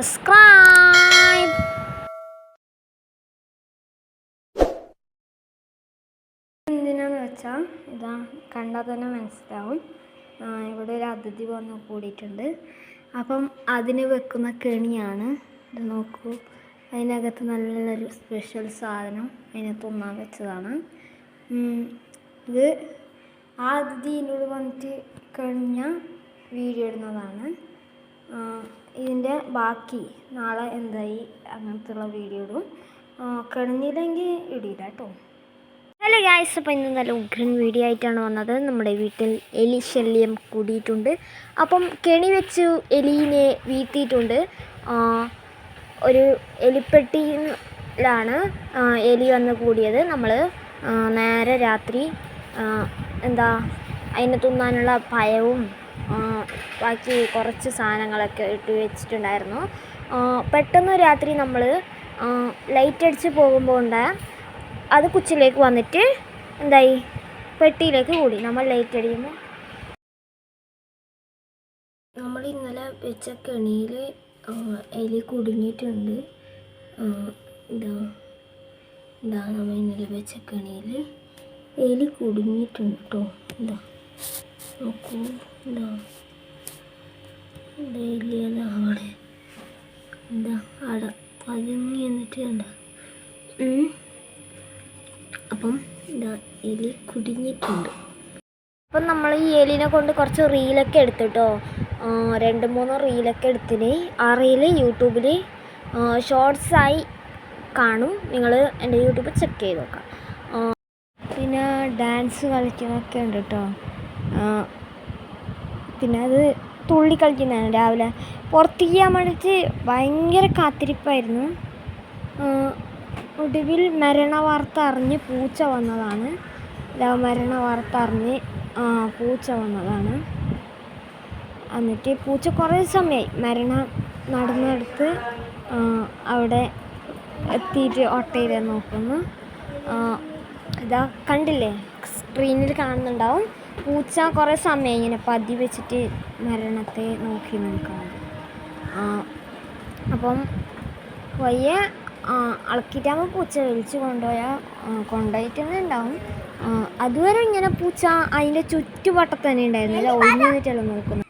subscribe. എന്തിനാന്ന് വെച്ചാൽ ഇതാ കണ്ടാൽ തന്നെ മനസ്സിലാവും. ഇവിടെ ഒരു അതിഥി വന്ന് കൂടിയിട്ടുണ്ട്. അപ്പം അതിന് വെക്കുന്ന കെണിയാണ് ഇത്. നോക്കൂ, അതിനകത്ത് നല്ലൊരു സ്പെഷ്യൽ സാധനം അതിനകത്ത് ഒന്നാൻ വെച്ചതാണ്. ഇത് ആ അതിഥി എന്നോട് വന്നിട്ട് കഴിഞ്ഞ വീഡിയോ ഇടുന്നതാണ്. ഇതിൻ്റെ ബാക്കി നാളെ എന്തായി അങ്ങനത്തെയുള്ള വീഡിയോ ഇടും. കഴിഞ്ഞില്ലെങ്കിൽ ഇടില്ല കേട്ടോ. ഹലോ ഗായ്സ്, അപ്പോൾ ഇന്ന് നല്ല ഉഗ്രൻ വീഡിയോ ആയിട്ടാണ് വന്നത്. നമ്മുടെ വീട്ടിൽ എലി ശല്യം കൂടിയിട്ടുണ്ട്. അപ്പം കെണി വെച്ച് എലീനെ വീഴ്ത്തിയിട്ടുണ്ട്. ഒരു എലിപ്പെട്ടിയിലാണ് എലി വന്ന് കൂടിയത്. നമ്മൾ നേരെ രാത്രി അതിനെ തിന്നാനുള്ള പഴവും ബാക്കി കുറച്ച് സാധനങ്ങളൊക്കെ ഇട്ട് വെച്ചിട്ടുണ്ടായിരുന്നു. പെട്ടെന്ന് രാത്രി നമ്മൾ ലൈറ്റ് അടിച്ച് പോകുമ്പോൾ അത് കുച്ചിലേക്ക് വന്നിട്ട് പെട്ടിയിലേക്ക് കൂടി. നമ്മൾ ലൈറ്റ് അടിക്കുമ്പോൾ നമ്മൾ ഇന്നലെ വെച്ച കെണിയിൽ എലി കുടുങ്ങിയിട്ടുണ്ട്. നമ്മൾ ഇന്നലെ വെച്ച കെണിയിൽ എലി കുടുങ്ങിയിട്ടുണ്ട് കേട്ടോ. നോക്കൂ, എലിയാണ് അവിടെ പതുങ്ങി എന്നിട്ടുണ്ട്. അപ്പം എലി കുടുങ്ങിയിട്ടുണ്ട്. അപ്പം നമ്മൾ ഈ എലിനെ കൊണ്ട് കുറച്ച് റീലൊക്കെ എടുത്തിട്ടോ. 2-3 റീലൊക്കെ എടുത്തിന്. ആ റീല് യൂട്യൂബിൽ ഷോർട്സായി കാണും. നിങ്ങൾ എൻ്റെ യൂട്യൂബ് ചെക്ക് ചെയ്ത് നോക്കാം. പിന്നെ ഡാൻസ് കളിക്കുന്നതൊക്കെ ഉണ്ട് കേട്ടോ. പിന്നെ അത് തുള്ളി കളിക്കുന്നതാണ്. രാവിലെ പുറത്തേക്ക് ചെയ്യാൻ വേണ്ടിയിട്ട് ഭയങ്കര കാത്തിരിപ്പായിരുന്നു. ഒടുവിൽ മരണ വാർത്ത അറിഞ്ഞ് പൂച്ച വന്നതാണ്. മരണ വാർത്ത അറിഞ്ഞ് പൂച്ച വന്നതാണ്. എന്നിട്ട് പൂച്ച കുറേ സമയമായി മരണം നടന്നെടുത്ത് അവിടെ എത്തിയിട്ട് ഒട്ടയിൽ നോക്കുന്നു. ഇതാ കണ്ടില്ലേ, സ്ക്രീനിൽ കാണുന്നുണ്ടാവും. പൂച്ച കുറേ സമയം ഇങ്ങനെ പതി വെച്ചിട്ട് മരണത്തെ നോക്കി നിൽക്കുന്നത്. അപ്പം വയ്യ അളക്കിയിട്ടാകുമ്പോൾ പൂച്ച വലിച്ച് കൊണ്ടുപോയിട്ട് തന്നെ ഉണ്ടാവും. അതുവരെ ഇങ്ങനെ പൂച്ച അതിൻ്റെ ചുറ്റുവട്ടത്ത് തന്നെ ഉണ്ടായിരുന്നില്ല, ഒഴിഞ്ഞു നിന്നിട്ടല്ല നോക്കുന്നത്.